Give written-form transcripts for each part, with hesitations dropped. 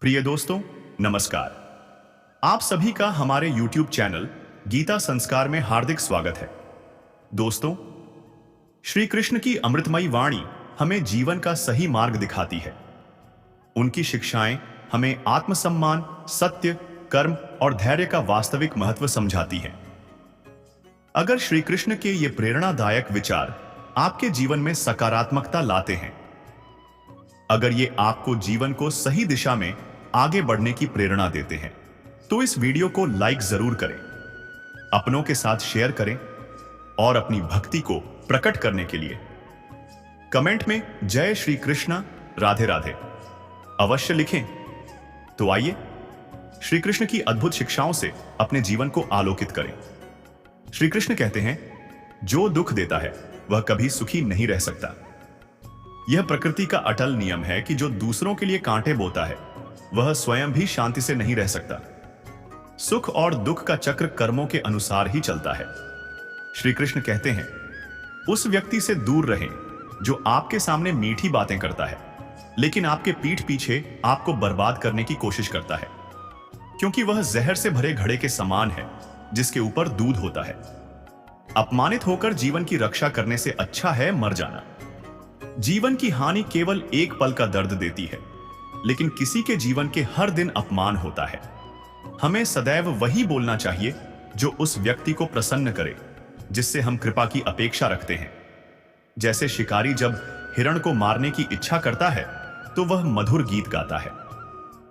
प्रिय दोस्तों, नमस्कार। आप सभी का हमारे YouTube चैनल गीता संस्कार में हार्दिक स्वागत है। दोस्तों, श्री कृष्ण की अमृतमयी वाणी हमें जीवन का सही मार्ग दिखाती है। उनकी शिक्षाएं हमें आत्मसम्मान, सत्य, कर्म और धैर्य का वास्तविक महत्व समझाती हैं। अगर श्री कृष्ण के ये प्रेरणादायक विचार आपके जीवन में सकारात्मकता लाते हैं, अगर ये आपको जीवन को सही दिशा में आगे बढ़ने की प्रेरणा देते हैं, तो इस वीडियो को लाइक जरूर करें, अपनों के साथ शेयर करें और अपनी भक्ति को प्रकट करने के लिए कमेंट में जय श्री कृष्ण, राधे राधे अवश्य लिखें। तो आइए श्री कृष्ण की अद्भुत शिक्षाओं से अपने जीवन को आलोकित करें। श्री कृष्ण कहते हैं, जो दुख देता है वह कभी सुखी नहीं रह सकता। यह प्रकृति का अटल नियम है कि जो दूसरों के लिए कांटे बोता है वह स्वयं भी शांति से नहीं रह सकता। सुख और दुख का चक्र कर्मों के अनुसार ही चलता है। श्री कृष्ण कहते हैं, उस व्यक्ति से दूर रहें जो आपके सामने मीठी बातें करता है लेकिन आपके पीठ पीछे आपको बर्बाद करने की कोशिश करता है, क्योंकि वह जहर से भरे घड़े के समान है जिसके ऊपर दूध होता है। अपमानित होकर जीवन की रक्षा करने से अच्छा है मर जाना। जीवन की हानि केवल एक पल का दर्द देती है, लेकिन किसी के जीवन के हर दिन अपमान होता है। हमें सदैव वही बोलना चाहिए जो उस व्यक्ति को प्रसन्न करे, जिससे हम कृपा की अपेक्षा रखते हैं। जैसे शिकारी जब हिरण को मारने की इच्छा करता है तो वह मधुर गीत गाता है।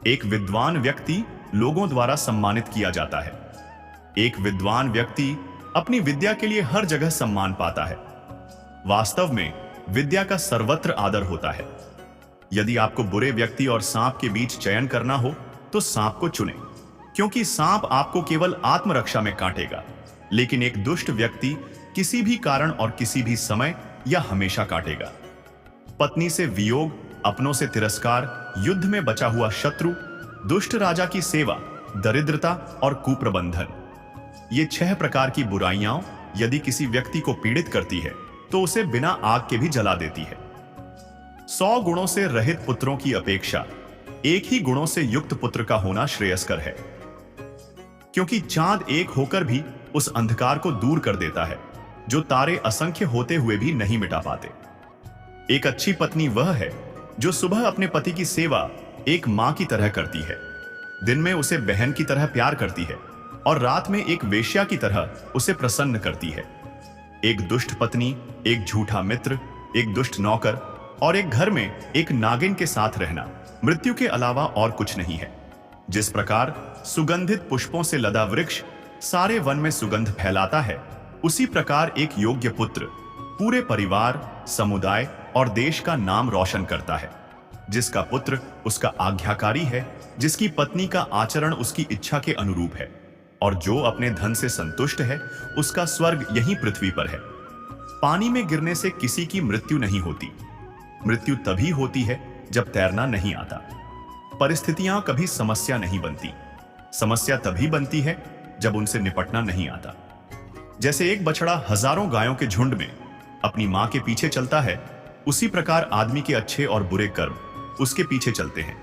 एक विद्वान व्यक्ति लोगों द्वारा सम्मानित किया जाता है। एक विद्वान व्यक्ति अपनी विद्या के लिए हर जगह सम्मान पाता है। वास्तव में विद्या का सर्वत्र आदर होता है। यदि आपको बुरे व्यक्ति और सांप के बीच चयन करना हो तो सांप को चुनें, क्योंकि सांप आपको केवल आत्मरक्षा में काटेगा, लेकिन एक दुष्ट व्यक्ति किसी भी कारण और किसी भी समय या हमेशा काटेगा। पत्नी से वियोग, अपनों से तिरस्कार, युद्ध में बचा हुआ शत्रु, दुष्ट राजा की सेवा, दरिद्रता और कुप्रबंधन, ये 6 प्रकार की बुराइयां यदि किसी व्यक्ति को पीड़ित करती है तो उसे बिना आग के भी जला देती है। 100 गुणों से रहित पुत्रों की अपेक्षा एक ही गुणों से युक्त पुत्र का होना श्रेयस्कर है, क्योंकि चांद एक होकर भी उस अंधकार को दूर कर देता है जो तारे असंख्य होते हुए भी नहीं मिटा पाते। एक अच्छी पत्नी वह है जो सुबह अपने पति की सेवा एक मां की तरह करती है, दिन में उसे बहन की तरह प्यार करती है और रात में एक वेश्या की तरह उसे प्रसन्न करती है। एक दुष्ट पत्नी, एक झूठा मित्र, एक दुष्ट नौकर और एक घर में एक नागिन के साथ रहना मृत्यु के अलावा और कुछ नहीं है। जिस प्रकार सुगंधित पुष्पों से लदा वृक्ष सारे वन में सुगंध फैलाता है, उसी प्रकार एक योग्य पुत्र पूरे परिवार, समुदाय और देश का नाम रोशन करता है। जिसका पुत्र उसका आज्ञाकारी है, जिसकी पत्नी का आचरण उसकी इच्छा के अनुरूप है और जो अपने धन से संतुष्ट है, उसका स्वर्ग यहीं पृथ्वी पर है। पानी में गिरने से किसी की मृत्यु नहीं होती। मृत्यु तभी होती है जब तैरना नहीं आता। परिस्थितियां कभी समस्या नहीं बनती। समस्या तभी बनती है जब उनसे निपटना नहीं आता। जैसे एक बछड़ा हजारों गायों के झुंड में अपनी मां के पीछे चलता है, उसी प्रकार आदमी के अच्छे और बुरे कर्म उसके पीछे चलते हैं।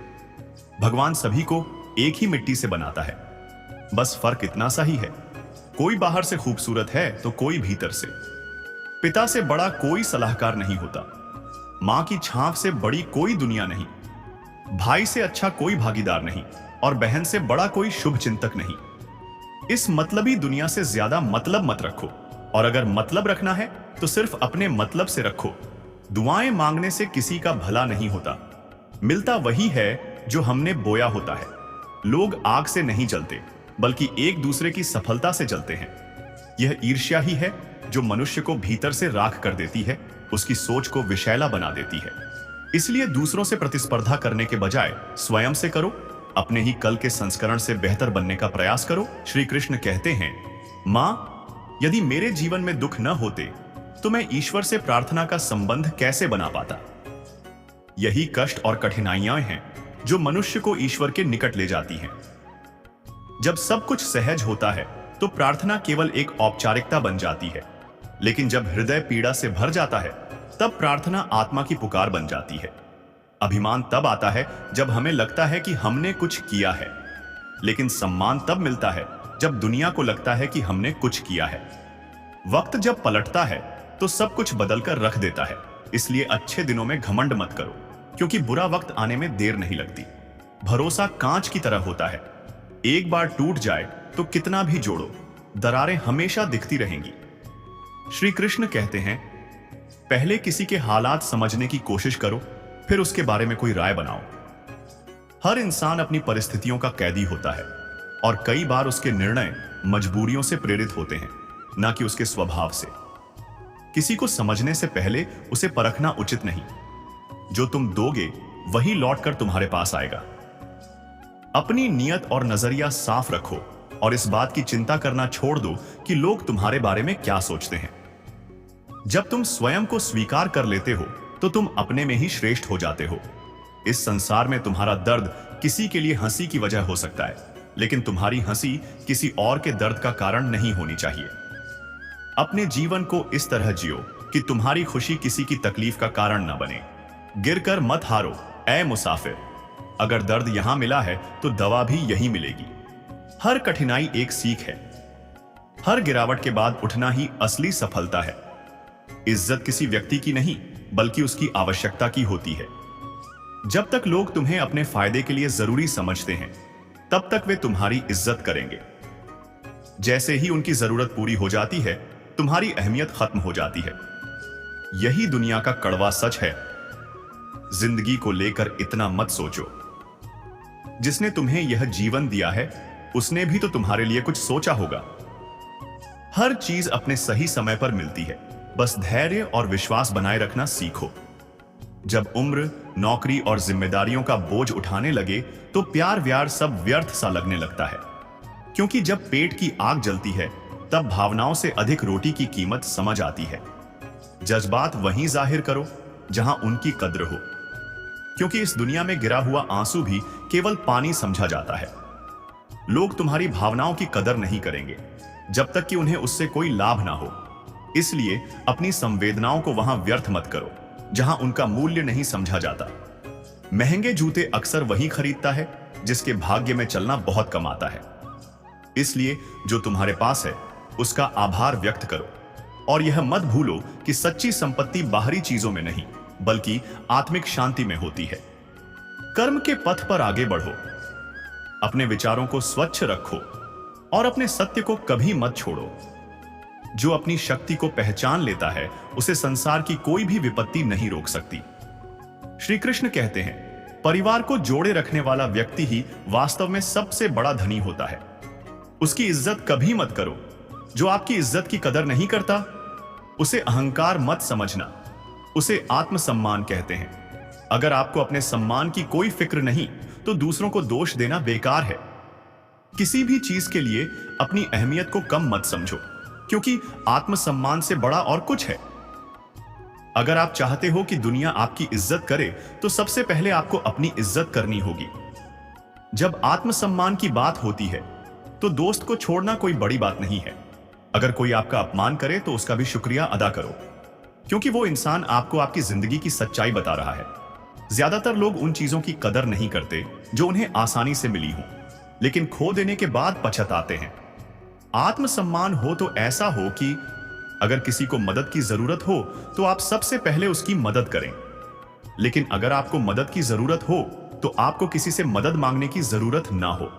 भगवान सभी को एक ही मिट्टी से बनाता है, बस फर्क इतना सा ही है, कोई बाहर से खूबसूरत है तो कोई भीतर से। पिता से बड़ा कोई सलाहकार नहीं होता, मां की छांव से बड़ी कोई दुनिया नहीं, भाई से अच्छा कोई भागीदार नहीं और बहन से बड़ा कोई शुभ चिंतक नहीं। इस मतलबी दुनिया से ज्यादा मतलब मत रखो, और अगर मतलब रखना है तो सिर्फ अपने मतलब से रखो। दुआएं मांगने से किसी का भला नहीं होता, मिलता वही है जो हमने बोया होता है। लोग आग से नहीं जलते, बल्कि एक दूसरे की सफलता से जलते हैं। यह ईर्ष्या ही है जो मनुष्य को भीतर से राख कर देती है, उसकी सोच को विषैला बना देती है। इसलिए दूसरों से प्रतिस्पर्धा करने के बजाय स्वयं से करो, अपने ही कल के संस्करण से बेहतर बनने का प्रयास करो। श्री कृष्ण कहते हैं, मां, यदि मेरे जीवन में दुख न होते तो मैं ईश्वर से प्रार्थना का संबंध कैसे बना पाता। यही कष्ट और कठिनाइयां हैं जो मनुष्य को ईश्वर के निकट ले जाती हैं। जब सब कुछ सहज होता है तो प्रार्थना केवल एक औपचारिकता बन जाती है, लेकिन जब हृदय पीड़ा से भर जाता है तब प्रार्थना आत्मा की पुकार बन जाती है। अभिमान तब आता है जब हमें लगता है कि हमने कुछ किया है, लेकिन सम्मान तब मिलता है जब दुनिया को लगता है कि हमने कुछ किया है। वक्त जब पलटता है तो सब कुछ बदलकर रख देता है। इसलिए अच्छे दिनों में घमंड मत करो, क्योंकि बुरा वक्त आने में देर नहीं लगती। भरोसा कांच की तरह होता है, एक बार टूट जाए तो कितना भी जोड़ो, दरारें हमेशा दिखती रहेंगी। श्री कृष्ण कहते हैं, पहले किसी के हालात समझने की कोशिश करो, फिर उसके बारे में कोई राय बनाओ। हर इंसान अपनी परिस्थितियों का कैदी होता है और कई बार उसके निर्णय मजबूरियों से प्रेरित होते हैं, ना कि उसके स्वभाव से। किसी को समझने से पहले उसे परखना उचित नहीं। जो तुम दोगे वही लौटकर तुम्हारे पास आएगा। अपनी नियत और नजरिया साफ रखो और इस बात की चिंता करना छोड़ दो कि लोग तुम्हारे बारे में क्या सोचते हैं। जब तुम स्वयं को स्वीकार कर लेते हो तो तुम अपने में ही श्रेष्ठ हो जाते हो। इस संसार में तुम्हारा दर्द किसी के लिए हंसी की वजह हो सकता है, लेकिन तुम्हारी हंसी किसी और के दर्द का कारण नहीं होनी चाहिए। अपने जीवन को इस तरह जियो कि तुम्हारी खुशी किसी की तकलीफ का कारण न बने। गिरकर मत हारो ऐ मुसाफिर, अगर दर्द यहां मिला है तो दवा भी यही मिलेगी। हर कठिनाई एक सीख है। हर गिरावट के बाद उठना ही असली सफलता है। इज्जत किसी व्यक्ति की नहीं, बल्कि उसकी आवश्यकता की होती है। जब तक लोग तुम्हें अपने फायदे के लिए जरूरी समझते हैं, तब तक वे तुम्हारी इज्जत करेंगे। जैसे ही उनकी जरूरत पूरी हो जाती है, तुम्हारी अहमियत खत्म हो जाती है। यही दुनिया का कड़वा सच है। जिंदगी को लेकर इतना मत सोचो। जिसने तुम्हें यह जीवन दिया है, उसने भी तो तुम्हारे लिए कुछ सोचा होगा। हर चीज अपने सही समय पर मिलती है, बस धैर्य और विश्वास बनाए रखना सीखो। जब उम्र, नौकरी और जिम्मेदारियों का बोझ उठाने लगे तो प्यार व्यार सब व्यर्थ सा लगने लगता है, क्योंकि जब पेट की आग जलती है तब भावनाओं से अधिक रोटी की कीमत समझ आती है। जज्बात वहीं जाहिर करो जहां उनकी कद्र हो, क्योंकि इस दुनिया में गिरा हुआ आंसू भी केवल पानी समझा जाता है। लोग तुम्हारी भावनाओं की कदर नहीं करेंगे जब तक कि उन्हें उससे कोई लाभ ना हो। इसलिए अपनी संवेदनाओं को वहां व्यर्थ मत करो जहां उनका मूल्य नहीं समझा जाता। महंगे जूते अक्सर वही खरीदता है जिसके भाग्य में चलना बहुत कम आता है। इसलिए जो तुम्हारे पास है उसका आभार व्यक्त करो और यह मत भूलो कि सच्ची संपत्ति बाहरी चीजों में नहीं, बल्कि आत्मिक शांति में होती है। कर्म के पथ पर आगे बढ़ो, अपने विचारों को स्वच्छ रखो और अपने सत्य को कभी मत छोड़ो। जो अपनी शक्ति को पहचान लेता है, उसे संसार की कोई भी विपत्ति नहीं रोक सकती। श्री कृष्ण कहते हैं, परिवार को जोड़े रखने वाला व्यक्ति ही वास्तव में सबसे बड़ा धनी होता है। उसकी इज्जत कभी मत करो। जो आपकी इज्जत की कदर नहीं करता, उसे अहंकार मत समझना, उसे आत्मसम्मान कहते हैं। अगर आपको अपने सम्मान की कोई फिक्र नहीं, तो दूसरों को दोष देना बेकार है। किसी भी चीज के लिए अपनी अहमियत को कम मत समझो, क्योंकि आत्मसम्मान से बड़ा और कुछ है। अगर आप चाहते हो कि दुनिया आपकी इज्जत करे, तो सबसे पहले आपको अपनी इज्जत करनी होगी। जब आत्मसम्मान की बात होती है, तो दोस्त को छोड़ना कोई बड़ी बात नहीं है। अगर कोई आपका अपमान करे तो उसका भी शुक्रिया अदा करो, क्योंकि वो इंसान आपको आपकी जिंदगी की सच्चाई बता रहा है। ज्यादातर लोग उन चीजों की कदर नहीं करते जो उन्हें आसानी से मिली हो, लेकिन खो देने के बाद पछताते हैं। आत्मसम्मान हो तो ऐसा हो कि अगर किसी को मदद की जरूरत हो तो आप सबसे पहले उसकी मदद करें। लेकिन अगर आपको मदद की जरूरत हो तो आपको किसी से मदद मांगने की जरूरत ना हो।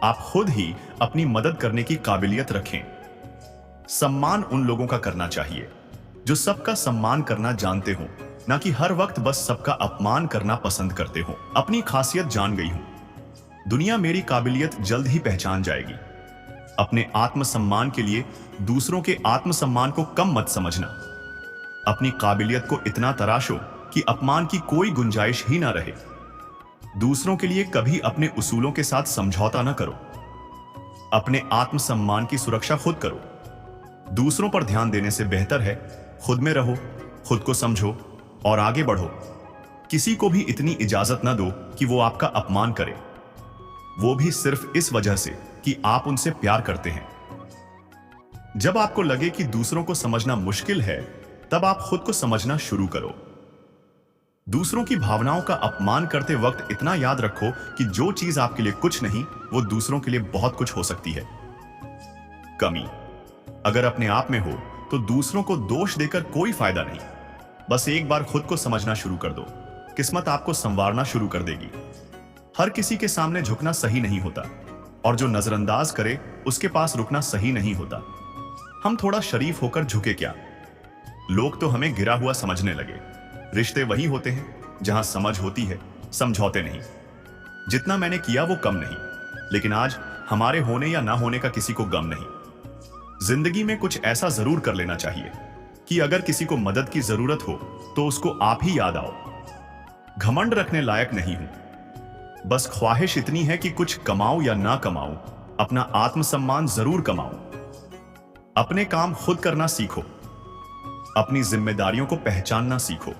आप खुद ही अपनी मदद करने की काबिलियत रखें। सम्मान उन लोगों का करना चाहिए जो सबका सम्मान करना जानते हो, ना कि हर वक्त बस सबका अपमान करना पसंद करते हो। अपनी खासियत जान गई हूं, दुनिया मेरी काबिलियत जल्द ही पहचान जाएगी। अपने आत्मसम्मान के लिए दूसरों के आत्मसम्मान को कम मत समझना। अपनी काबिलियत को इतना तराशो कि अपमान की कोई गुंजाइश ही ना रहे। दूसरों के लिए कभी अपने उसूलों के साथ समझौता न करो। अपने आत्मसम्मान की सुरक्षा खुद करो। दूसरों पर ध्यान देने से बेहतर है खुद में रहो, खुद को समझो और आगे बढ़ो। किसी को भी इतनी इजाजत न दो कि वो आपका अपमान करे, वो भी सिर्फ इस वजह से कि आप उनसे प्यार करते हैं। जब आपको लगे कि दूसरों को समझना मुश्किल है, तब आप खुद को समझना शुरू करो। दूसरों की भावनाओं का अपमान करते वक्त इतना याद रखो कि जो चीज आपके लिए कुछ नहीं, वो दूसरों के लिए बहुत कुछ हो सकती है। कमी अगर अपने आप में हो तो दूसरों को दोष देकर कोई फायदा नहीं। बस एक बार खुद को समझना शुरू कर दो, किस्मत आपको संवारना शुरू कर देगी। हर किसी के सामने झुकना सही नहीं होता, और जो नजरअंदाज करे उसके पास रुकना सही नहीं होता। हम थोड़ा शरीफ होकर झुके क्या? लोग तो हमें गिरा हुआ समझने लगे। रिश्ते वही होते हैं जहां समझ होती है, समझौते नहीं। जितना मैंने किया वो कम नहीं, लेकिन आज हमारे होने या ना होने का किसी को गम नहीं। जिंदगी में कुछ ऐसा जरूर कर लेना चाहिए कि अगर किसी को मदद की जरूरत हो तो उसको आप ही याद आओ। घमंड रखने लायक नहीं हूं, बस ख्वाहिश इतनी है कि कुछ कमाऊं या ना कमाऊं, अपना आत्मसम्मान जरूर कमाऊं। अपने काम खुद करना सीखो, अपनी जिम्मेदारियों को पहचानना सीखो,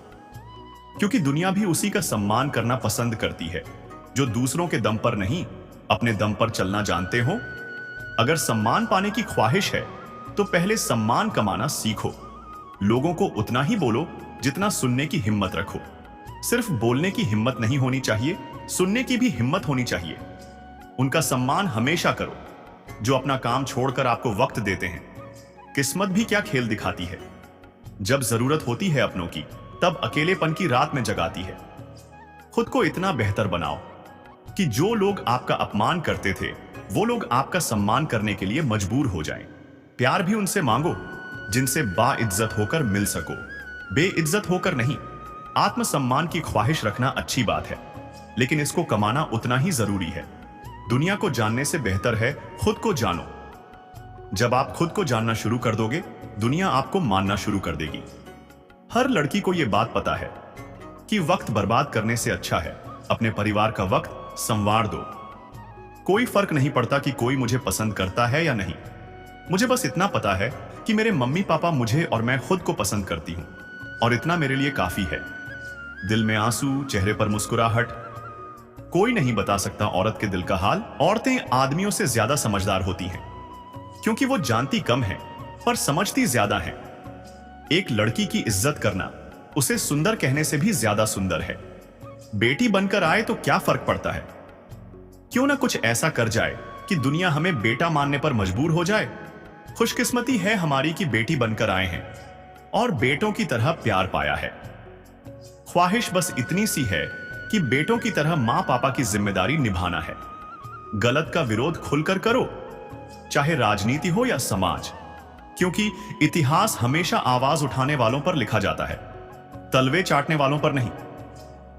क्योंकि दुनिया भी उसी का सम्मान करना पसंद करती है जो दूसरों के दम पर नहीं, अपने दम पर चलना जानते हो। अगर सम्मान पाने की ख्वाहिश है तो पहले सम्मान कमाना सीखो। लोगों को उतना ही बोलो जितना सुनने की हिम्मत रखो। सिर्फ बोलने की हिम्मत नहीं होनी चाहिए, सुनने की भी हिम्मत होनी चाहिए। उनका सम्मान हमेशा करो जो अपना काम छोड़कर आपको वक्त देते हैं। किस्मत भी क्या खेल दिखाती है, जब जरूरत होती है अपनों की तब अकेलेपन की रात में जगाती है। खुद को इतना बेहतर बनाओ कि जो लोग आपका अपमान करते थे वो लोग आपका सम्मान करने के लिए मजबूर हो जाएं। प्यार भी उनसे मांगो जिनसे बाइज्जत होकर मिल सको, बेइज्जत होकर नहीं। आत्मसम्मान की ख्वाहिश रखना अच्छी बात है, लेकिन इसको कमाना उतना ही जरूरी है। दुनिया को जानने से बेहतर है खुद को जानो। जब आप खुद को जानना शुरू कर दोगे, दुनिया आपको मानना शुरू कर देगी। हर लड़की को यह बात पता है कि वक्त बर्बाद करने से अच्छा है अपने परिवार का वक्त संवार दो। कोई फर्क नहीं पड़ता कि कोई मुझे पसंद करता है या नहीं, मुझे बस इतना पता है कि मेरे मम्मी पापा मुझे और मैं खुद को पसंद करती हूं, और इतना मेरे लिए काफी है। दिल में आंसू, चेहरे पर मुस्कुराहट, कोई नहीं बता सकता औरत के दिल का हाल। औरतें आदमियों से ज्यादा समझदार होती हैं, क्योंकि वो जानती कम है पर समझती ज्यादा है। एक लड़की की इज्जत करना उसे सुंदर कहने से भी ज्यादा सुंदर है। बेटी बनकर आए तो क्या फर्क पड़ता है? क्यों ना कुछ ऐसा कर जाए कि दुनिया हमें बेटा मानने पर मजबूर हो जाए। खुशकिस्मती है हमारी कि बेटी बनकर आए हैं और बेटों की तरह प्यार पाया है। ख्वाहिश बस इतनी सी है कि बेटों की तरह मां पापा की जिम्मेदारी निभाना है। गलत का विरोध खुलकर करो, चाहे राजनीति हो या समाज, क्योंकि इतिहास हमेशा आवाज उठाने वालों पर लिखा जाता है, तलवे चाटने वालों पर नहीं।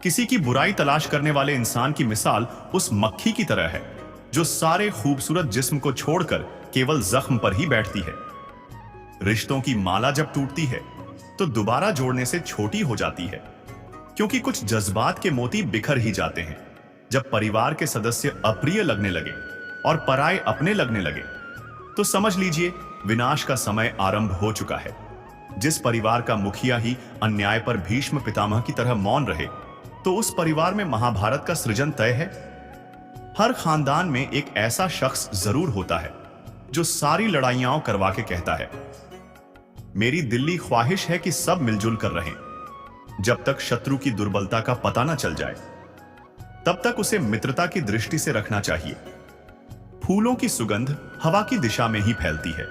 किसी की बुराई तलाश करने वाले इंसान की मिसाल उस मक्खी की तरह है जो सारे खूबसूरत जिस्म को छोड़कर केवल जख्म पर ही बैठती है। रिश्तों की माला जब टूटती है तो दोबारा जोड़ने से छोटी हो जाती है, क्योंकि कुछ जज्बात के मोती बिखर ही जाते हैं। जब परिवार के सदस्य अप्रिय लगने लगे और पराये अपने लगने लगे तो समझ लीजिए विनाश का समय आरंभ हो चुका है। जिस परिवार का मुखिया ही अन्याय पर भीष्म पितामह की तरह मौन रहे तो उस परिवार में महाभारत का सृजन तय है। हर खानदान में एक ऐसा शख्स जरूर होता है जो सारी लड़ाइयां करवा के कहता है, मेरी दिल्ली ख्वाहिश है कि सब मिलजुल कर रहें। जब तक शत्रु की दुर्बलता का पता न चल जाए तब तक उसे मित्रता की दृष्टि से रखना चाहिए। फूलों की सुगंध हवा की दिशा में ही फैलती है,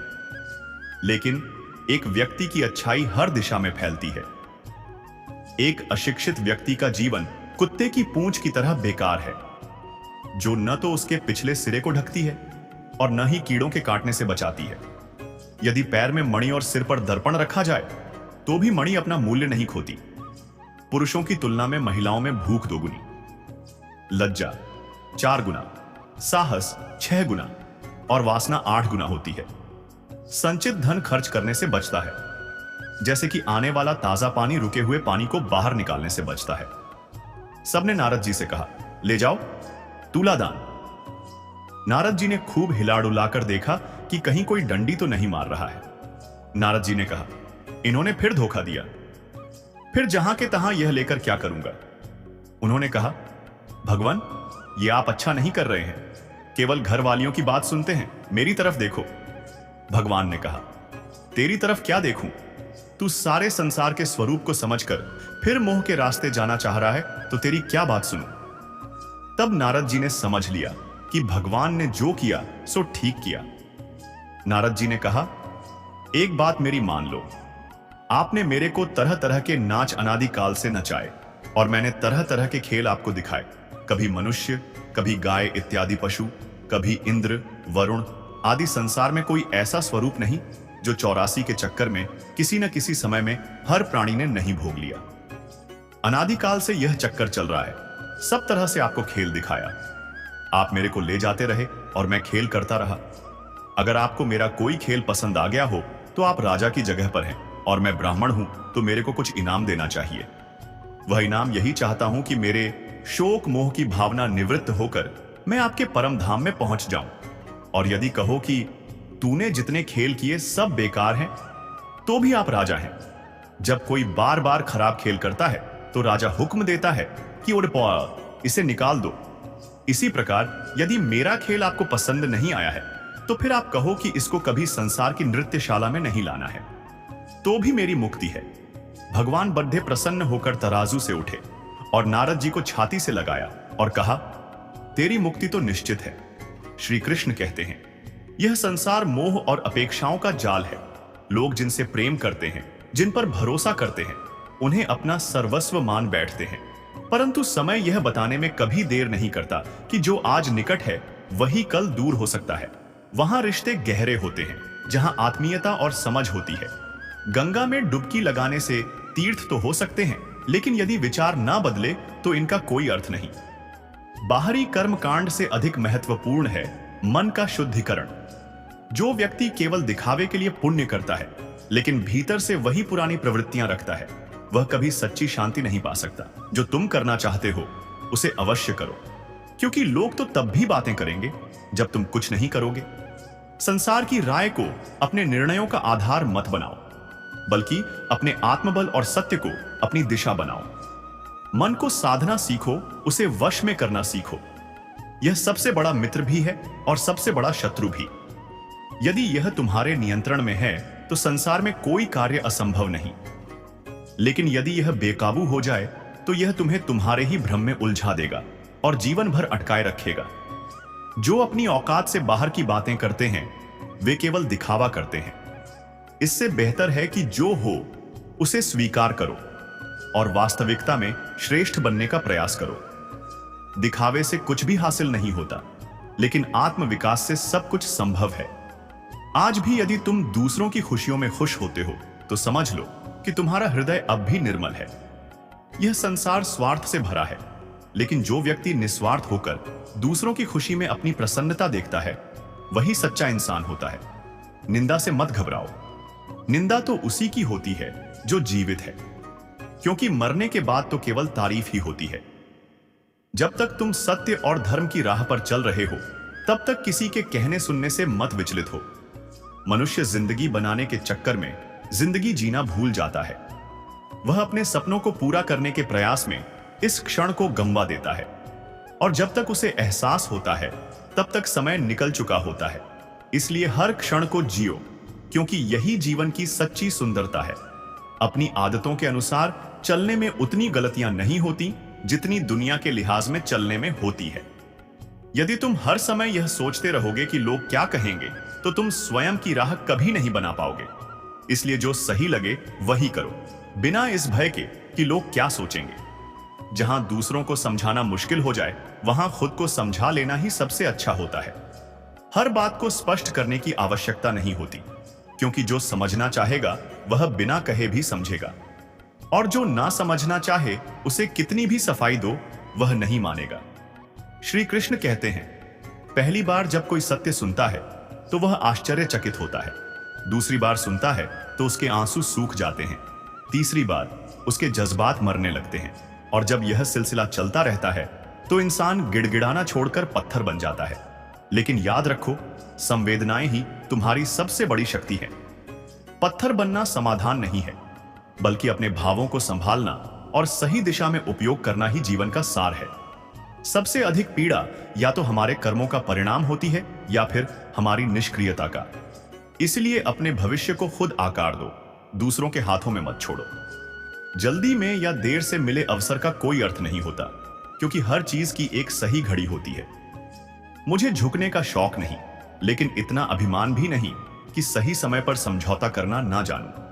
लेकिन एक व्यक्ति की अच्छाई हर दिशा में फैलती है। एक अशिक्षित व्यक्ति का जीवन कुत्ते की पूंछ की तरह बेकार है, जो न तो उसके पिछले सिरे को ढकती है और न ही कीड़ों के काटने से बचाती है। यदि पैर में मणि और सिर पर दर्पण रखा जाए तो भी मणि अपना मूल्य नहीं खोती। पुरुषों की तुलना में महिलाओं में भूख 2 गुनी, लज्जा 4 गुना, साहस 6 गुना और वासना 8 गुना होती है। संचित धन खर्च करने से बचता है, जैसे कि आने वाला ताजा पानी रुके हुए पानी को बाहर निकालने से बचता है। सबने नारद जी से कहा, ले जाओ तुलादान। नारद जी ने खूब हिला डुलाकर देखा कि कहीं कोई डंडी तो नहीं मार रहा है। नारद जी ने कहा, इन्होंने फिर धोखा दिया, फिर जहां के तहां यह लेकर क्या करूंगा। उन्होंने कहा, भगवान ये आप अच्छा नहीं कर रहे हैं, केवल घर वालियों की बात सुनते हैं, मेरी तरफ देखो। भगवान ने कहा, तेरी तरफ क्या देखूं, तू सारे संसार के स्वरूप को समझकर फिर मोह के रास्ते जाना चाह रहा है, तो तेरी क्या बात सुनूं? तब नारद जी ने समझ लिया कि भगवान ने जो किया सो ठीक किया। नारद जी ने कहा, एक बात मेरी मान लो, आपने मेरे को तरह तरह के नाच अनादि काल से नचाए और मैंने तरह तरह के खेल आपको दिखाए, कभी मनुष्य, कभी गाय इत्यादि पशु, कभी इंद्र, वरुण आदि। संसार में कोई ऐसा स्वरूप नहीं जो 84 के चक्कर में किसी न किसी समय में हर प्राणी ने नहीं भोग लिया। अनादिकाल से यह चक्कर चल रहा है, सब तरह से आपको खेल दिखाया। आप मेरे को ले जाते रहे और मैं खेल करता रहा। अगर आपको मेरा कोई खेल पसंद आ गया हो तो आप राजा की जगह पर हैं और मैं ब्राह्मण हूं, तो मेरे को कुछ इनाम देना चाहिए। वह इनाम यही चाहता हूं कि मेरे शोक मोह की भावना निवृत्त होकर मैं आपके परम धाम में पहुंच जाऊं। और यदि कहो कि तूने जितने खेल किए सब बेकार हैं, तो भी आप राजा हैं। जब कोई बार बार खराब खेल करता है तो राजा हुक्म देता है कि उड़ पा, इसे निकाल दो। इसी प्रकार यदि मेरा खेल आपको पसंद नहीं आया है तो फिर आप कहो कि इसको कभी संसार की नृत्यशाला में नहीं लाना है, तो भी मेरी मुक्ति है। भगवान बड्ढे प्रसन्न होकर तराजू से उठे और नारद जी को छाती से लगाया और कहा, तेरी मुक्ति तो निश्चित है। श्री कृष्ण कहते हैं, यह संसार मोह और अपेक्षाओं का जाल है। लोग जिनसे प्रेम करते हैं, जिन पर भरोसा करते हैं, उन्हें अपना सर्वस्व मान बैठते हैं, परंतु समय यह बताने में कभी देर नहीं करता कि जो आज निकट है वही कल दूर हो सकता है। वहां रिश्ते गहरे होते हैं जहां आत्मीयता और समझ होती है। गंगा में डुबकी लगाने से तीर्थ तो हो सकते हैं, लेकिन यदि विचार ना बदले तो इनका कोई अर्थ नहीं। बाहरी कर्मकांड से अधिक महत्वपूर्ण है मन का शुद्धिकरण। जो व्यक्ति केवल दिखावे के लिए पुण्य करता है लेकिन भीतर से वही पुरानी प्रवृत्तियां रखता है, वह कभी सच्ची शांति नहीं पा सकता। जो तुम करना चाहते हो उसे अवश्य करो, क्योंकि लोग तो तब भी बातें करेंगे जब तुम कुछ नहीं करोगे। संसार की राय को अपने निर्णयों का आधार मत बनाओ, बल्कि अपने आत्मबल और सत्य को अपनी दिशा बनाओ। मन को साधना सीखो, उसे वश में करना सीखो। यह सबसे बड़ा मित्र भी है और सबसे बड़ा शत्रु भी। यदि यह तुम्हारे नियंत्रण में है तो संसार में कोई कार्य असंभव नहीं, लेकिन यदि यह बेकाबू हो जाए तो यह तुम्हें तुम्हारे ही भ्रम में उलझा देगा और जीवन भर अटकाए रखेगा। जो अपनी औकात से बाहर की बातें करते हैं वे केवल दिखावा करते हैं। इससे बेहतर है कि जो हो उसे स्वीकार करो और वास्तविकता में श्रेष्ठ बनने का प्रयास करो। दिखावे से कुछ भी हासिल नहीं होता, लेकिन आत्मविकास से सब कुछ संभव है। आज भी यदि तुम दूसरों की खुशियों में खुश होते हो तो समझ लो कि तुम्हारा हृदय अब भी निर्मल है। यह संसार स्वार्थ से भरा है, लेकिन जो व्यक्ति निस्वार्थ होकर दूसरों की खुशी में अपनी प्रसन्नता देखता है वही सच्चा इंसान होता है। निंदा से मत घबराओ। निंदा तो उसी की होती है जो जीवित है, क्योंकि मरने के बाद तो केवल तारीफ ही होती है। जब तक तुम सत्य और धर्म की राह पर चल रहे हो तब तक किसी के कहने सुनने से मत विचलित हो। मनुष्य जिंदगी बनाने के चक्कर में जिंदगी जीना भूल जाता है। वह अपने सपनों को पूरा करने के प्रयास में इस क्षण को गंवा देता है, और जब तक उसे एहसास होता है तब तक समय निकल चुका होता है। इसलिए हर क्षण को जियो, क्योंकि यही जीवन की सच्ची सुंदरता है। अपनी आदतों के अनुसार चलने में उतनी गलतियां नहीं होती जितनी दुनिया के लिहाज में चलने में होती है। यदि तुम हर समय यह सोचते रहोगे कि लोग क्या कहेंगे तो तुम स्वयं की राह कभी नहीं बना पाओगे। इसलिए जो सही लगे वही करो, बिना इस भय के कि लोग क्या सोचेंगे। जहां दूसरों को समझाना मुश्किल हो जाए वहां खुद को समझा लेना ही सबसे अच्छा होता है। हर बात को स्पष्ट करने की आवश्यकता नहीं होती, क्योंकि जो समझना चाहेगा वह बिना कहे भी समझेगा, और जो ना समझना चाहे उसे कितनी भी सफाई दो वह नहीं मानेगा। श्री कृष्ण कहते हैं, पहली बार जब कोई सत्य सुनता है तो वह आश्चर्यचकित होता है, दूसरी बार सुनता है तो उसके आंसू सूख जाते हैं, तीसरी बार उसके जज्बात मरने लगते हैं, और जब यह सिलसिला चलता रहता है तो इंसान गिड़गिड़ाना छोड़कर पत्थर बन जाता है। लेकिन याद रखो, संवेदनाएं ही तुम्हारी सबसे बड़ी शक्ति है। पत्थर बनना समाधान नहीं है, बल्कि अपने भावों को संभालना और सही दिशा में उपयोग करना ही जीवन का सार है। सबसे अधिक पीड़ा या तो हमारे कर्मों का परिणाम होती है या फिर हमारी निष्क्रियता का। इसलिए अपने भविष्य को खुद आकार दो, दूसरों के हाथों में मत छोड़ो। जल्दी में या देर से मिले अवसर का कोई अर्थ नहीं होता, क्योंकि हर चीज की एक सही घड़ी होती है। मुझे झुकने का शौक नहीं, लेकिन इतना अभिमान भी नहीं कि सही समय पर समझौता करना ना जानूं।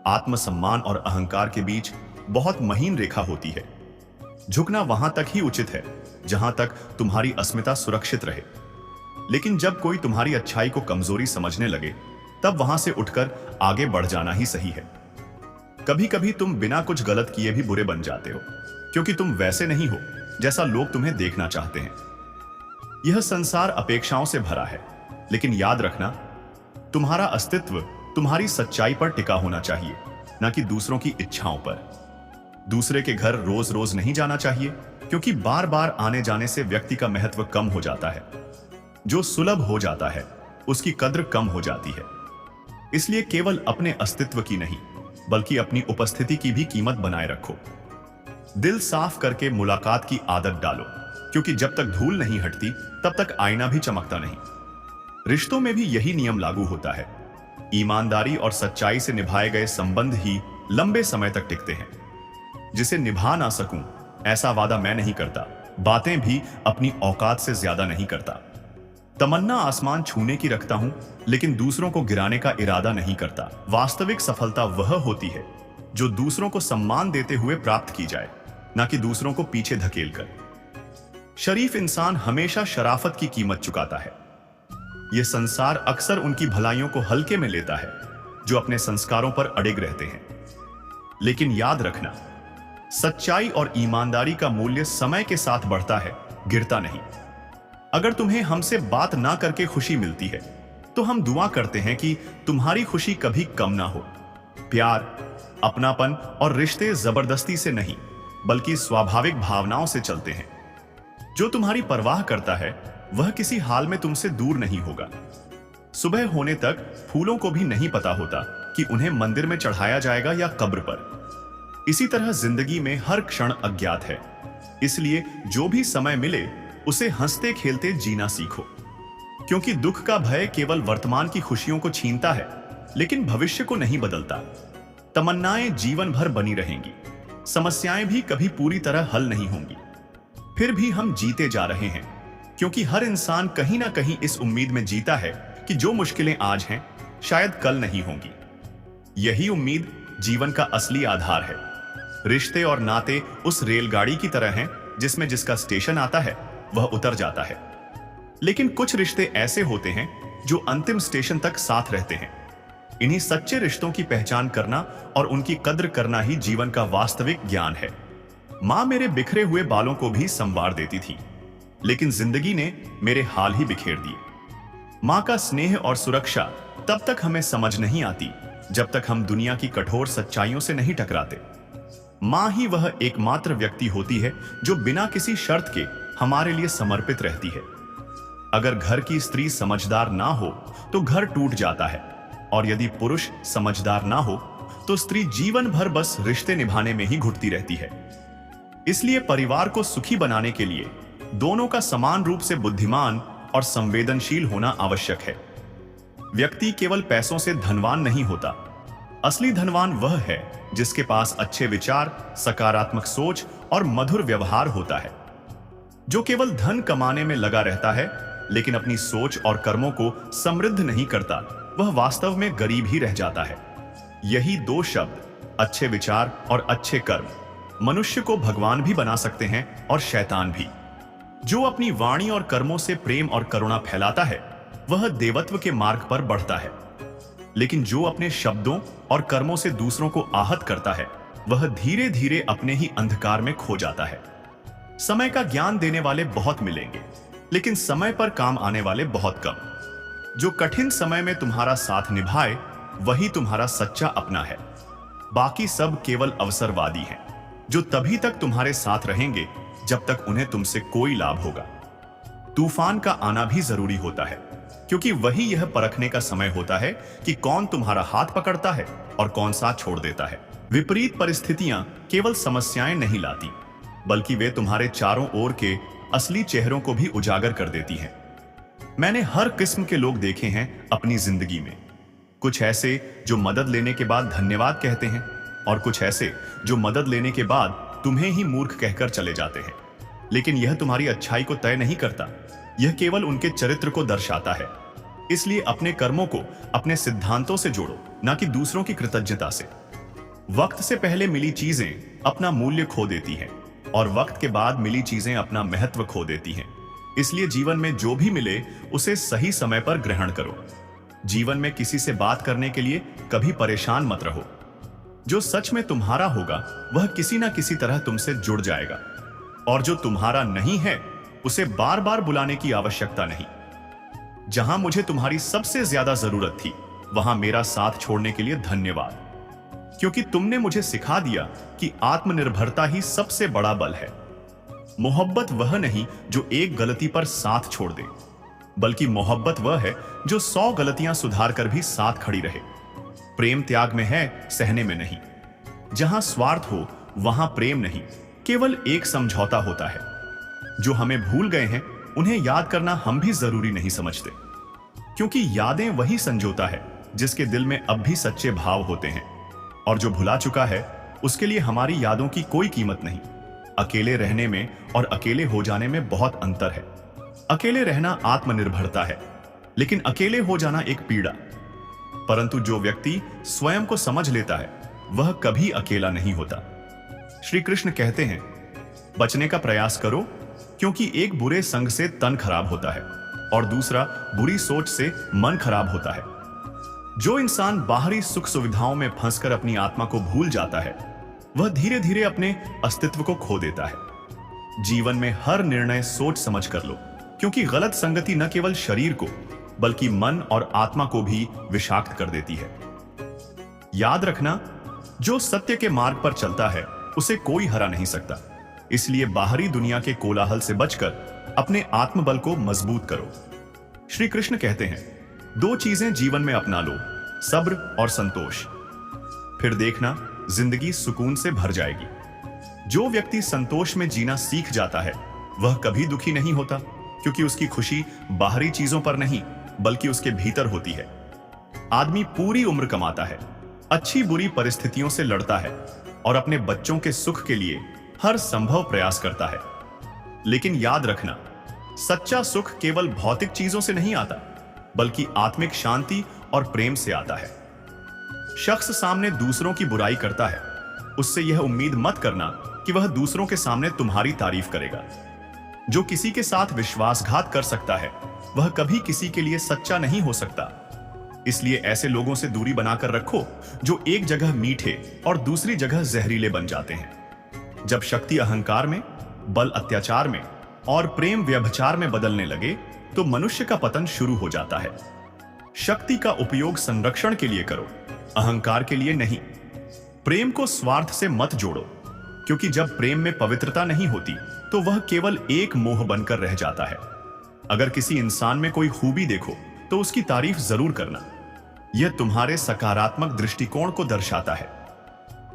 आत्मसम्मान और अहंकार के बीच बहुत महीन रेखा होती है। झुकना वहां तक ही उचित है जहां तक तुम्हारी अस्मिता सुरक्षित रहे, लेकिन जब कोई तुम्हारी अच्छाई को कमजोरी समझने लगे, तब वहां से उठकर आगे बढ़ जाना ही सही है। कभी कभी तुम बिना कुछ गलत किए भी बुरे बन जाते हो, क्योंकि तुम वैसे नहीं हो जैसा लोग तुम्हें देखना चाहते हैं। यह संसार अपेक्षाओं से भरा है, लेकिन याद रखना, तुम्हारा अस्तित्व तुम्हारी सच्चाई पर टिका होना चाहिए, न कि दूसरों की इच्छाओं पर। दूसरे के घर रोज रोज नहीं जाना चाहिए, क्योंकि बार बार आने जाने से व्यक्ति का महत्व कम हो जाता है। जो सुलभ हो जाता है उसकी कद्र कम हो जाती है। इसलिए केवल अपने अस्तित्व की नहीं, बल्कि अपनी उपस्थिति की भी कीमत बनाए रखो। दिल साफ करके मुलाकात की आदत डालो, क्योंकि जब तक धूल नहीं हटती तब तक आईना भी चमकता नहीं। रिश्तों में भी यही नियम लागू होता है। ईमानदारी और सच्चाई से निभाए गए संबंध ही लंबे समय तक टिकते हैं। जिसे निभा ना सकूं ऐसा वादा मैं नहीं करता, बातें भी अपनी औकात से ज्यादा नहीं करता। तमन्ना आसमान छूने की रखता हूं, लेकिन दूसरों को गिराने का इरादा नहीं करता। वास्तविक सफलता वह होती है जो दूसरों को सम्मान देते हुए प्राप्त की जाए, ना कि दूसरों को पीछे धकेल कर। शरीफ इंसान हमेशा शराफत की कीमत चुकाता है। यह संसार अक्सर उनकी भलाइयों को हल्के में लेता है जो अपने संस्कारों पर अड़िग रहते हैं। लेकिन याद रखना, सच्चाई और ईमानदारी का मूल्य समय के साथ बढ़ता है, गिरता नहीं। अगर तुम्हें हमसे बात ना करके खुशी मिलती है, तो हम दुआ करते हैं कि तुम्हारी खुशी कभी कम ना हो। प्यार, अपनापन और रिश्ते जबरदस्ती से नहीं, बल्कि स्वाभाविक भावनाओं से चलते हैं। जो तुम्हारी परवाह करता है वह किसी हाल में तुमसे दूर नहीं होगा। सुबह होने तक फूलों को भी नहीं पता होता कि उन्हें मंदिर में चढ़ाया जाएगा या कब्र पर। इसी तरह जिंदगी में हर क्षण अज्ञात है, इसलिए जो भी समय मिले उसे हंसते खेलते जीना सीखो। क्योंकि दुख का भय केवल वर्तमान की खुशियों को छीनता है, लेकिन भविष्य को नहीं बदलता। तमन्नाएं जीवन भर बनी रहेंगी, समस्याएं भी कभी पूरी तरह हल नहीं होंगी। फिर भी हम जीते जा रहे हैं, क्योंकि हर इंसान कहीं ना कहीं इस उम्मीद में जीता है कि जो मुश्किलें आज हैं शायद कल नहीं होंगी। यही उम्मीद जीवन का असली आधार है। रिश्ते और नाते उस रेलगाड़ी की तरह हैं जिसमें जिसका स्टेशन आता है वह उतर जाता है। लेकिन कुछ रिश्ते ऐसे होते हैं जो अंतिम स्टेशन तक साथ रहते हैं। इन्हीं सच्चे रिश्तों की पहचान करना और उनकी कद्र करना ही जीवन का वास्तविक ज्ञान है। मां मेरे बिखरे हुए बालों को भी संवार देती थी, लेकिन जिंदगी ने मेरे हाल ही बिखेर दिए। मां का स्नेह और सुरक्षा तब तक हमें समझ नहीं आती जब तक हम दुनिया की कठोर सच्चाइयों से नहीं टकराते। मां ही वह एकमात्र व्यक्ति होती है जो बिना किसी शर्त के हमारे लिए समर्पित रहती है। अगर घर की स्त्री समझदार ना हो तो घर टूट जाता है, और यदि पुरुष समझदार ना हो तो स्त्री जीवन भर बस रिश्ते निभाने में ही घुटती रहती है। इसलिए परिवार को सुखी बनाने के लिए दोनों का समान रूप से बुद्धिमान और संवेदनशील होना आवश्यक है। व्यक्ति केवल पैसों से धनवान नहीं होता। असली धनवान वह है जिसके पास अच्छे विचार, सकारात्मक सोच और मधुर व्यवहार होता है। जो केवल धन कमाने में लगा रहता है लेकिन अपनी सोच और कर्मों को समृद्ध नहीं करता, वह वास्तव में गरीब ही रह जाता है। यही दो शब्द, अच्छे विचार और अच्छे कर्म, मनुष्य को भगवान भी बना सकते हैं और शैतान भी। जो अपनी वाणी और कर्मों से प्रेम और करुणा फैलाता है वह देवत्व के मार्ग पर बढ़ता है, लेकिन जो अपने शब्दों और कर्मों से दूसरों को आहत करता है वह धीरे धीरे अपने ही अंधकार में खो जाता है। समय का ज्ञान देने वाले बहुत मिलेंगे, लेकिन समय पर काम आने वाले बहुत कम। जो कठिन समय में तुम्हारा साथ निभाए वही तुम्हारा सच्चा अपना है। बाकी सब केवल अवसरवादी हैं, जो तभी तक तुम्हारे साथ रहेंगे जब तक उन्हें तुमसे कोई लाभ होगा। तूफान का आना भी जरूरी होता है, क्योंकि वही यह परखने का समय होता है कि कौन तुम्हारा हाथ पकड़ता है और कौन साथ छोड़ देता है। विपरीत परिस्थितियां केवल समस्याएं नहीं लाती, बल्कि वे तुम्हारे चारों ओर के असली चेहरों को भी उजागर कर देती हैं। मैंने हर किस्म के लोग देखे हैं अपनी जिंदगी में। कुछ ऐसे जो मदद लेने के बाद धन्यवाद कहते हैं, और कुछ ऐसे जो मदद लेने के बाद तुम्हें ही मूर्ख कहकर चले जाते हैं। लेकिन यह तुम्हारी अच्छाई को तय नहीं करता, यह केवल उनके चरित्र को दर्शाता है। इसलिए अपने कर्मों को अपने सिद्धांतों से जोड़ो, ना कि दूसरों की कृतज्ञता से। वक्त से पहले मिली चीजें अपना मूल्य खो देती हैं, और वक्त के बाद मिली चीजें अपना महत्व खो देती हैं। इसलिए जीवन में जो भी मिले उसे सही समय पर ग्रहण करो। जीवन में किसी से बात करने के लिए कभी परेशान मत रहो। जो सच में तुम्हारा होगा वह किसी ना किसी तरह तुमसे जुड़ जाएगा, और जो तुम्हारा नहीं है उसे बार बार बुलाने की आवश्यकता नहीं। जहां मुझे तुम्हारी सबसे ज्यादा जरूरत थी, वहां मेरा साथ छोड़ने के लिए धन्यवाद, क्योंकि तुमने मुझे सिखा दिया कि आत्मनिर्भरता ही सबसे बड़ा बल है। मोहब्बत वह नहीं जो एक गलती पर साथ छोड़ दे, बल्कि मोहब्बत वह है जो 100 गलतियां सुधार कर भी साथ खड़ी रहे। प्रेम त्याग में है, सहने में नहीं। जहां स्वार्थ हो वहां प्रेम नहीं, केवल एक समझौता होता है। जो हमें भूल गए हैं उन्हें याद करना हम भी जरूरी नहीं समझते, क्योंकि यादें वही संजोता है जिसके दिल में अब भी सच्चे भाव होते हैं। और जो भुला चुका है उसके लिए हमारी यादों की कोई कीमत नहीं। अकेले रहने में और अकेले हो जाने में बहुत अंतर है। अकेले रहना आत्मनिर्भरता है, लेकिन अकेले हो जाना एक पीड़ा। परंतु जो व्यक्ति स्वयं को समझ लेता है वह कभी अकेला नहीं होता। श्री कृष्ण कहते हैं, बचने का प्रयास करो, क्योंकि एक बुरे संग से तन खराब होता है और दूसरा बुरी सोच से मन खराब होता है। जो इंसान बाहरी सुख सुविधाओं में फंसकर अपनी आत्मा को भूल जाता है वह धीरे धीरे अपने अस्तित्व को खो देता है। जीवन में हर निर्णय सोच समझ कर लो, क्योंकि गलत संगति न केवल शरीर को बल्कि मन और आत्मा को भी विषाक्त कर देती है। याद रखना, जो सत्य के मार्ग पर चलता है उसे कोई हरा नहीं सकता। इसलिए बाहरी दुनिया के कोलाहल से बचकर अपने आत्मबल को मजबूत करो। श्री कृष्ण कहते हैं, 2 चीजें जीवन में अपना लो, सब्र और संतोष, फिर देखना जिंदगी सुकून से भर जाएगी। जो व्यक्ति संतोष में जीना सीख जाता है वह कभी दुखी नहीं होता, क्योंकि उसकी खुशी बाहरी चीजों पर नहीं बल्कि उसके भीतर होती है। आदमी पूरी उम्र कमाता है, अच्छी बुरी परिस्थितियों से लड़ता है और अपने बच्चों के सुख के लिए हर संभव प्रयास करता है। लेकिन याद रखना, सच्चा सुख केवल भौतिक चीजों से नहीं आता बल्कि आत्मिक शांति और प्रेम से आता है। शख्स सामने दूसरों की बुराई करता है, उससे यह उम्मीद मत करना कि वह दूसरों के सामने तुम्हारी तारीफ करेगा। जो किसी के साथ विश्वासघात कर सकता है वह कभी किसी के लिए सच्चा नहीं हो सकता। इसलिए ऐसे लोगों से दूरी बनाकर रखो जो एक जगह मीठे और दूसरी जगह जहरीले बन जाते हैं। जब शक्ति अहंकार में, बल अत्याचार में और प्रेम व्यभिचार में बदलने लगे तो मनुष्य का पतन शुरू हो जाता है। शक्ति का उपयोग संरक्षण के लिए करो, अहंकार के लिए नहीं। प्रेम को स्वार्थ से मत जोड़ो, क्योंकि जब प्रेम में पवित्रता नहीं होती तो वह केवल एक मोह बनकर रह जाता है। अगर किसी इंसान में कोई खूबी देखो तो उसकी तारीफ जरूर करना, यह तुम्हारे सकारात्मक दृष्टिकोण को दर्शाता है।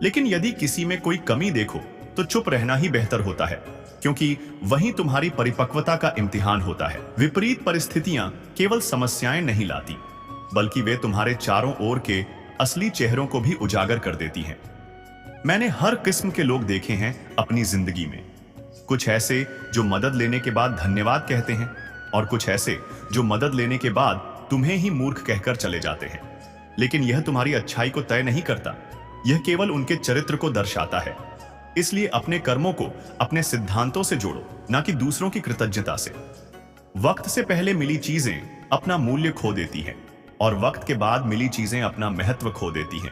लेकिन यदि किसी में कोई कमी देखो तो चुप रहना ही बेहतर होता है, क्योंकि वही तुम्हारी परिपक्वता का इम्तिहान होता है। विपरीत परिस्थितियां केवल समस्याएं नहीं लाती, बल्कि वे तुम्हारे चारों ओर के असली चेहरों को भी उजागर कर देती हैं। मैंने हर किस्म के लोग देखे हैं अपनी जिंदगी में। कुछ ऐसे जो मदद लेने के बाद धन्यवाद कहते हैं, और कुछ ऐसे जो मदद लेने के बाद तुम्हें ही मूर्ख कहकर चले जाते हैं। लेकिन यह तुम्हारी अच्छाई को तय नहीं करता, यह केवल उनके चरित्र को दर्शाता है। इसलिए अपने कर्मों को अपने सिद्धांतों से जोड़ो, ना कि दूसरों की कृतज्ञता से। वक्त से पहले मिली चीजें अपना मूल्य खो देती हैं, और वक्त के बाद मिली चीजें अपना महत्व खो देती हैं।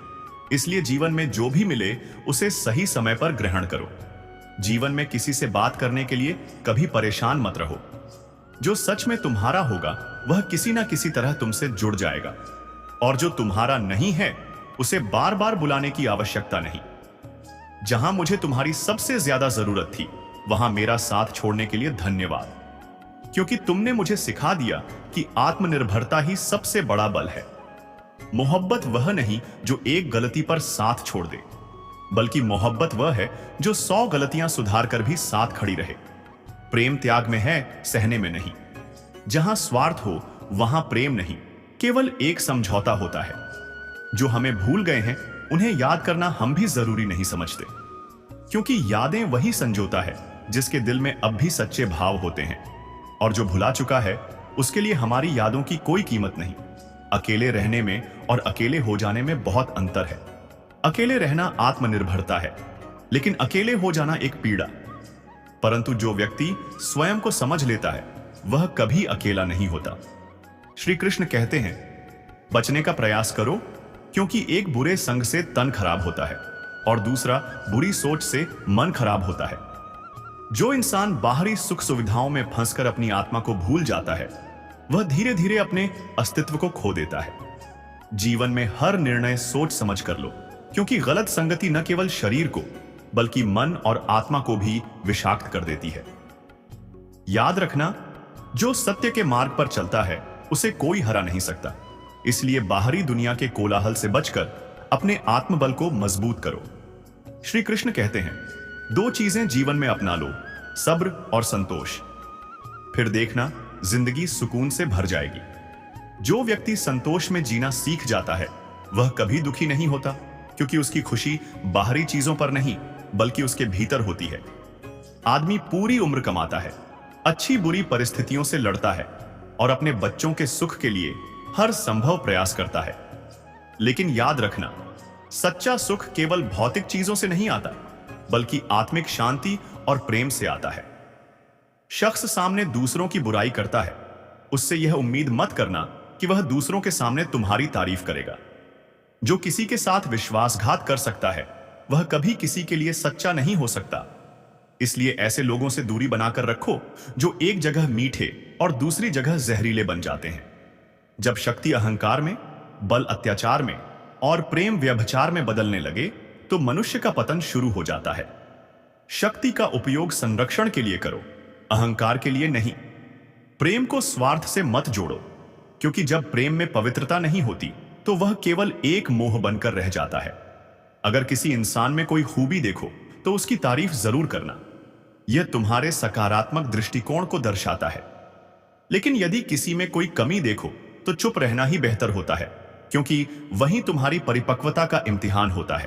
इसलिए जीवन में जो भी मिले उसे सही समय पर ग्रहण करो। जीवन में किसी से बात करने के लिए कभी परेशान मत रहो। जो सच में तुम्हारा होगा वह किसी ना किसी तरह तुमसे जुड़ जाएगा, और जो तुम्हारा नहीं है उसे बार बार बुलाने की आवश्यकता नहीं। जहां मुझे तुम्हारी सबसे ज्यादा जरूरत थी वहां मेरा साथ छोड़ने के लिए धन्यवाद, क्योंकि तुमने मुझे सिखा दिया कि आत्मनिर्भरता ही सबसे बड़ा बल है। मोहब्बत वह नहीं जो एक गलती पर साथ छोड़ दे, बल्कि मोहब्बत वह है जो 100 गलतियां सुधार कर भी साथ खड़ी रहे। प्रेम त्याग में है, सहने में नहीं। जहां स्वार्थ हो वहां प्रेम नहीं, केवल एक समझौता होता है। जो हमें भूल गए हैं उन्हें याद करना हम भी जरूरी नहीं समझते, क्योंकि यादें वही संजोता है जिसके दिल में अब भी सच्चे भाव होते हैं। और जो भुला चुका है उसके लिए हमारी यादों की कोई कीमत नहीं। अकेले रहने में और अकेले हो जाने में बहुत अंतर है। अकेले रहना आत्मनिर्भरता है, लेकिन अकेले हो जाना एक पीड़ा। परंतु जो व्यक्ति स्वयं को समझ लेता है वह कभी अकेला नहीं होता। श्री कृष्ण कहते हैं, बचने का प्रयास करो, क्योंकि एक बुरे संग से तन खराब होता है और दूसरा बुरी सोच से मन खराब होता है। जो इंसान बाहरी सुख सुविधाओं में फंसकर अपनी आत्मा को भूल जाता है वह धीरे धीरे अपने अस्तित्व को खो देता है। जीवन में हर निर्णय सोच समझ कर लो, क्योंकि गलत संगति न केवल शरीर को बल्कि मन और आत्मा को भी विषाक्त कर देती है। याद रखना, जो सत्य के मार्ग पर चलता है उसे कोई हरा नहीं सकता। इसलिए बाहरी दुनिया के कोलाहल से बचकर अपने आत्मबल को मजबूत करो। श्री कृष्ण कहते हैं, दो चीजें जीवन में अपना लो, सब्र और संतोष, फिर देखना जिंदगी सुकून से भर जाएगी। जो व्यक्ति संतोष में जीना सीख जाता है वह कभी दुखी नहीं होता, क्योंकि उसकी खुशी बाहरी चीजों पर नहीं बल्कि उसके भीतर होती है। आदमी पूरी उम्र कमाता है, अच्छी बुरी परिस्थितियों से लड़ता है और अपने बच्चों के सुख के लिए हर संभव प्रयास करता है। लेकिन याद रखना, सच्चा सुख केवल भौतिक चीजों से नहीं आता बल्कि आत्मिक शांति और प्रेम से आता है। शख्स सामने दूसरों की बुराई करता है, उससे यह उम्मीद मत करना कि वह दूसरों के सामने तुम्हारी तारीफ करेगा। जो किसी के साथ विश्वासघात कर सकता है वह कभी किसी के लिए सच्चा नहीं हो सकता। इसलिए ऐसे लोगों से दूरी बनाकर रखो जो एक जगह मीठे और दूसरी जगह जहरीले बन जाते हैं। जब शक्ति अहंकार में, बल अत्याचार में और प्रेम व्यभिचार में बदलने लगे तो मनुष्य का पतन शुरू हो जाता है। शक्ति का उपयोग संरक्षण के लिए करो, अहंकार के लिए नहीं। प्रेम को स्वार्थ से मत जोड़ो, क्योंकि जब प्रेम में पवित्रता नहीं होती तो वह केवल एक मोह बनकर रह जाता है। अगर किसी इंसान में कोई खूबी देखो तो उसकी तारीफ जरूर करना, यह तुम्हारे सकारात्मक दृष्टिकोण को दर्शाता है। लेकिन यदि किसी में कोई कमी देखो तो चुप रहना ही बेहतर होता है, क्योंकि वही तुम्हारी परिपक्वता का इम्तिहान होता है।